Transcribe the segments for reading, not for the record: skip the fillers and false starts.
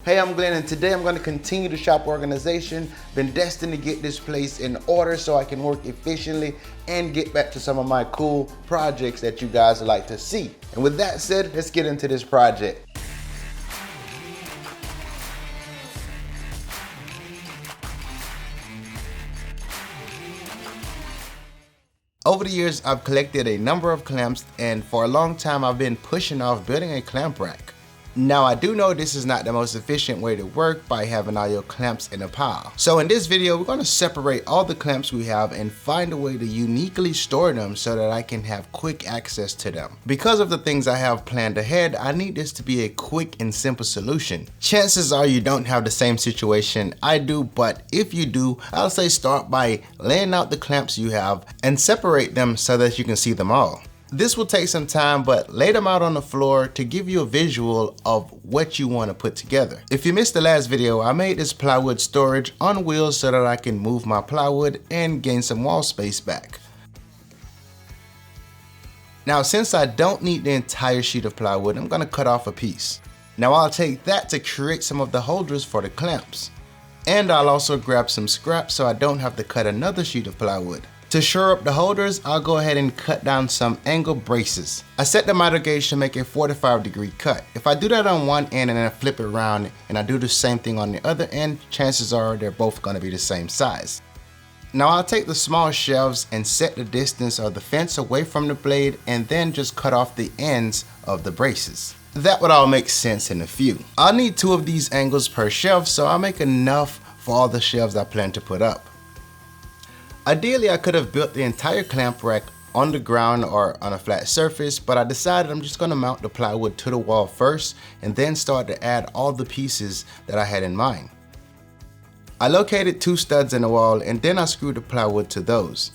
Hey, I'm Glenn, and today I'm going to continue the shop organization. Been destined to get this place in order so I can work efficiently and get back to some of my cool projects that you guys like to see. And with that said, let's get into this project. Over the years, I've collected a number of clamps, and for a long time I've been pushing off building a clamp rack. Now I do know this is not the most efficient way to work by having all your clamps in a pile. So in this video, we're going to separate all the clamps we have and find a way to uniquely store them so that I can have quick access to them. Because of the things I have planned ahead, I need this to be a quick and simple solution. Chances are you don't have the same situation I do, but if you do, I'll say start by laying out the clamps you have and separate them so that you can see them all. This will take some time, but lay them out on the floor to give you a visual of what you want to put together. If you missed the last video, I made this plywood storage on wheels so that I can move my plywood and gain some wall space back. Now, since I don't need the entire sheet of plywood, I'm going to cut off a piece. Now I'll take that to create some of the holders for the clamps. And I'll also grab some scraps so I don't have to cut another sheet of plywood. To shore up the holders, I'll go ahead and cut down some angle braces. I set the miter gauge to make a 45-degree cut. If I do that on one end and then I flip it around and I do the same thing on the other end, chances are they're both going to be the same size. Now I'll take the small shelves and set the distance of the fence away from the blade and then just cut off the ends of the braces. That would all make sense in a few. I'll need 2 of these angles per shelf, so I'll make enough for all the shelves I plan to put up. Ideally, I could have built the entire clamp rack on the ground or on a flat surface, but I decided I'm just going to mount the plywood to the wall first and then start to add all the pieces that I had in mind. I located 2 studs in the wall and then I screwed the plywood to those.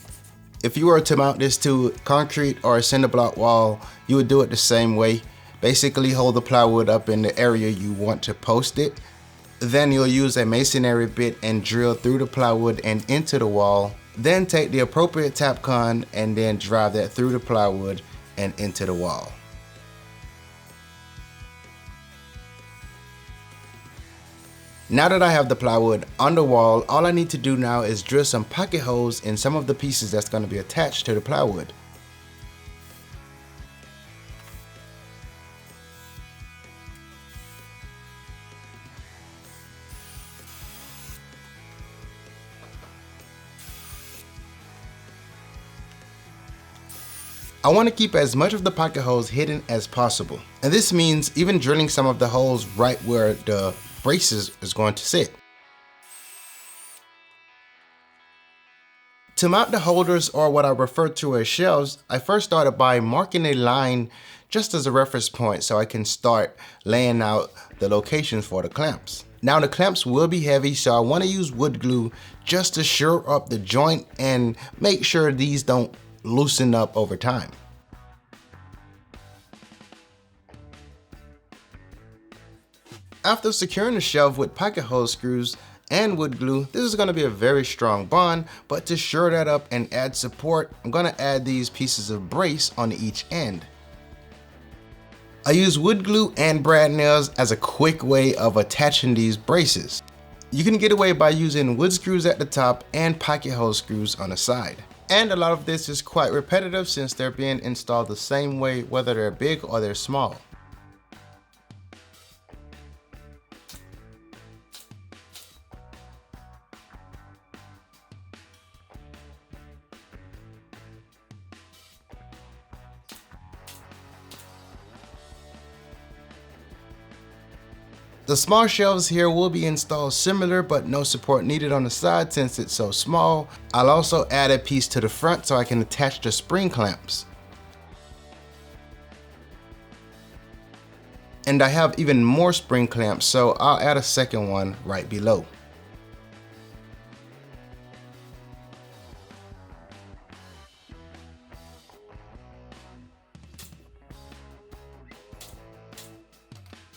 If you were to mount this to concrete or a cinder block wall, you would do it the same way. Basically hold the plywood up in the area you want to post it. Then you'll use a masonry bit and drill through the plywood and into the wall. Then take the appropriate Tapcon and then drive that through the plywood and into the wall. Now that I have the plywood on the wall, all I need to do now is drill some pocket holes in some of the pieces that's going to be attached to the plywood. I want to keep as much of the pocket holes hidden as possible. And this means even drilling some of the holes right where the braces is going to sit. To mount the holders, or what I refer to as shelves, I first started by marking a line just as a reference point so I can start laying out the locations for the clamps. Now the clamps will be heavy, so I want to use wood glue just to shore up the joint and make sure these don't loosen up over time. After securing the shelf with pocket hole screws and wood glue, this is going to be a very strong bond, but to shore that up and add support, I'm going to add these pieces of brace on each end. I use wood glue and brad nails as a quick way of attaching these braces. You can get away by using wood screws at the top and pocket hole screws on the side. And a lot of this is quite repetitive since they're being installed the same way whether they're big or they're small. The small shelves here will be installed similar, but no support needed on the side since it's so small. I'll also add a piece to the front so I can attach the spring clamps. And I have even more spring clamps, so I'll add a second one right below.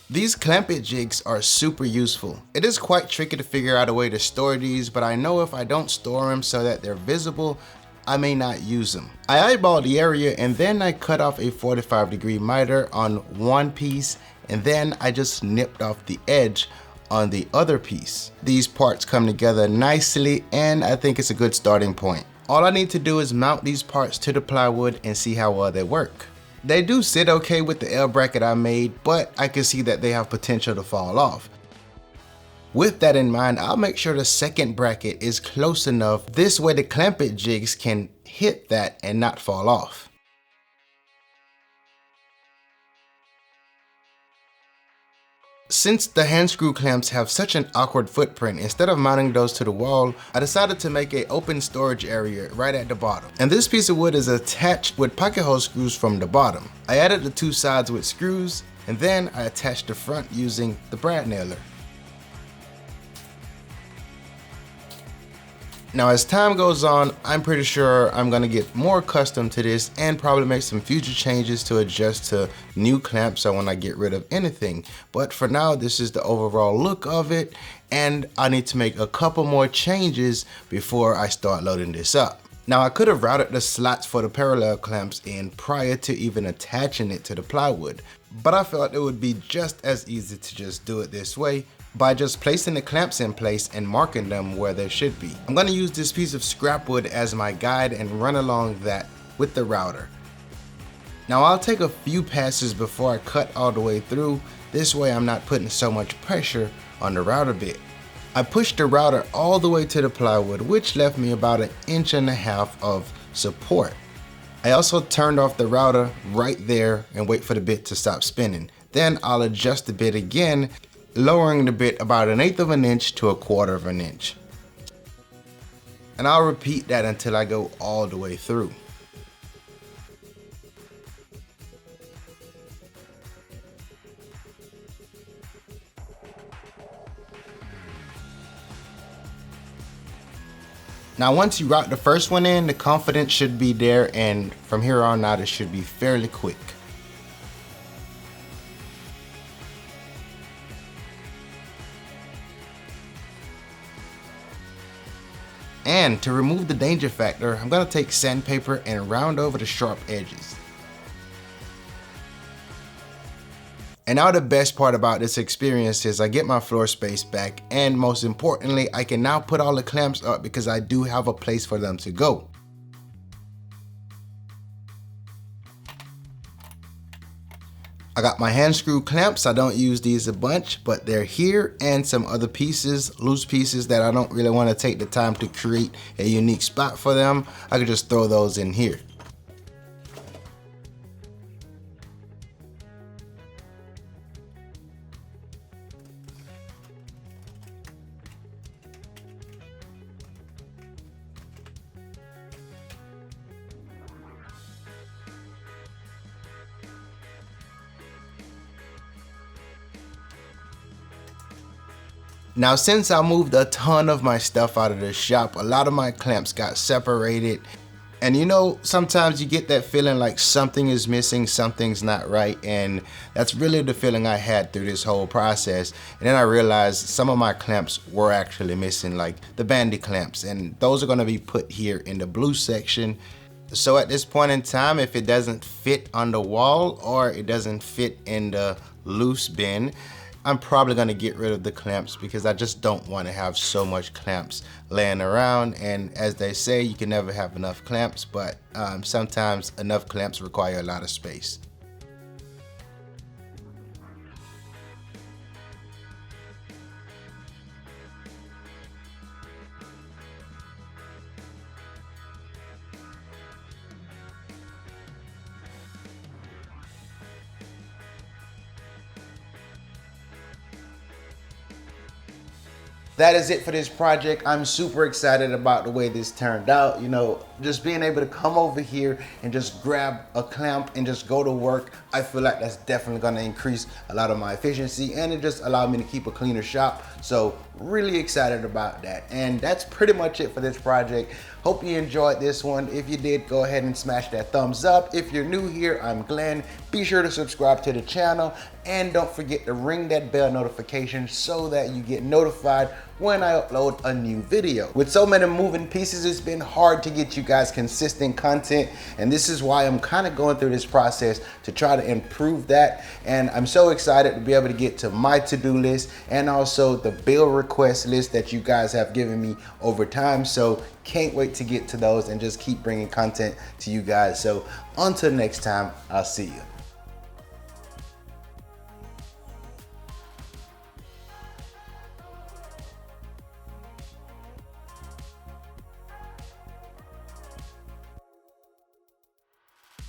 These clamp-it jigs are super useful. It is quite tricky to figure out a way to store these, but I know if I don't store them so that they're visible, I may not use them. I eyeballed the area and then I cut off a 45-degree miter on one piece, and then I just nipped off the edge on the other piece. These parts come together nicely, and I think it's a good starting point. All I need to do is mount these parts to the plywood and see how well they work. They do sit okay with the L bracket I made, but I can see that they have potential to fall off. With that in mind, I'll make sure the second bracket is close enough. This way the clamp it jigs can hit that and not fall off. Since the hand screw clamps have such an awkward footprint, instead of mounting those to the wall, I decided to make an open storage area right at the bottom. And this piece of wood is attached with pocket hole screws from the bottom. I added the two sides with screws, and then I attached the front using the brad nailer. Now as time goes on, I'm pretty sure I'm gonna get more accustomed to this and probably make some future changes to adjust to new clamps or when I get rid of anything. But for now, this is the overall look of it, and I need to make a couple more changes before I start loading this up. Now I could have routed the slots for the parallel clamps in prior to even attaching it to the plywood, but I felt it would be just as easy to just do it this way by just placing the clamps in place and marking them where they should be. I'm gonna use this piece of scrap wood as my guide and run along that with the router. Now I'll take a few passes before I cut all the way through. This way I'm not putting so much pressure on the router bit. I pushed the router all the way to the plywood, which left me about 1.5 inches of support. I also turned off the router right there and wait for the bit to stop spinning. Then I'll adjust the bit again, lowering the bit about 1/8 inch to 1/4 inch. And I'll repeat that until I go all the way through. Now once you route the first one in, the confidence should be there, and from here on out it should be fairly quick. And to remove the danger factor, I'm gonna take sandpaper and round over the sharp edges. And now the best part about this experience is I get my floor space back, and most importantly, I can now put all the clamps up because I do have a place for them to go. I got my hand screw clamps. I don't use these a bunch, but they're here, and some other pieces, loose pieces that I don't really want to take the time to create a unique spot for them. I could just throw those in here. Now since I moved a ton of my stuff out of the shop, a lot of my clamps got separated. And you know, sometimes you get that feeling like something is missing, something's not right, and that's really the feeling I had through this whole process. And then I realized some of my clamps were actually missing, like the bandy clamps, and those are gonna be put here in the blue section. So at this point in time, if it doesn't fit on the wall or it doesn't fit in the loose bin, I'm probably gonna get rid of the clamps because I just don't wanna have so much clamps laying around. And as they say, you can never have enough clamps, but sometimes enough clamps require a lot of space. That is it for this project. I'm super excited about the way this turned out. You know, just being able to come over here and just grab a clamp and just go to work, I feel like that's definitely gonna increase a lot of my efficiency, and it just allowed me to keep a cleaner shop. So really excited about that. And that's pretty much it for this project. Hope you enjoyed this one. If you did, go ahead and smash that thumbs up. If you're new here, I'm Glenn. Be sure to subscribe to the channel, and don't forget to ring that bell notification so that you get notified when I upload a new video. With so many moving pieces, it's been hard to get you guys consistent content, and this is why I'm kind of going through this process to try to improve that. And I'm so excited to be able to get to my to-do list and also the bill request list that you guys have given me over time. So can't wait to get to those and just keep bringing content to you guys. So until next time, I'll see you.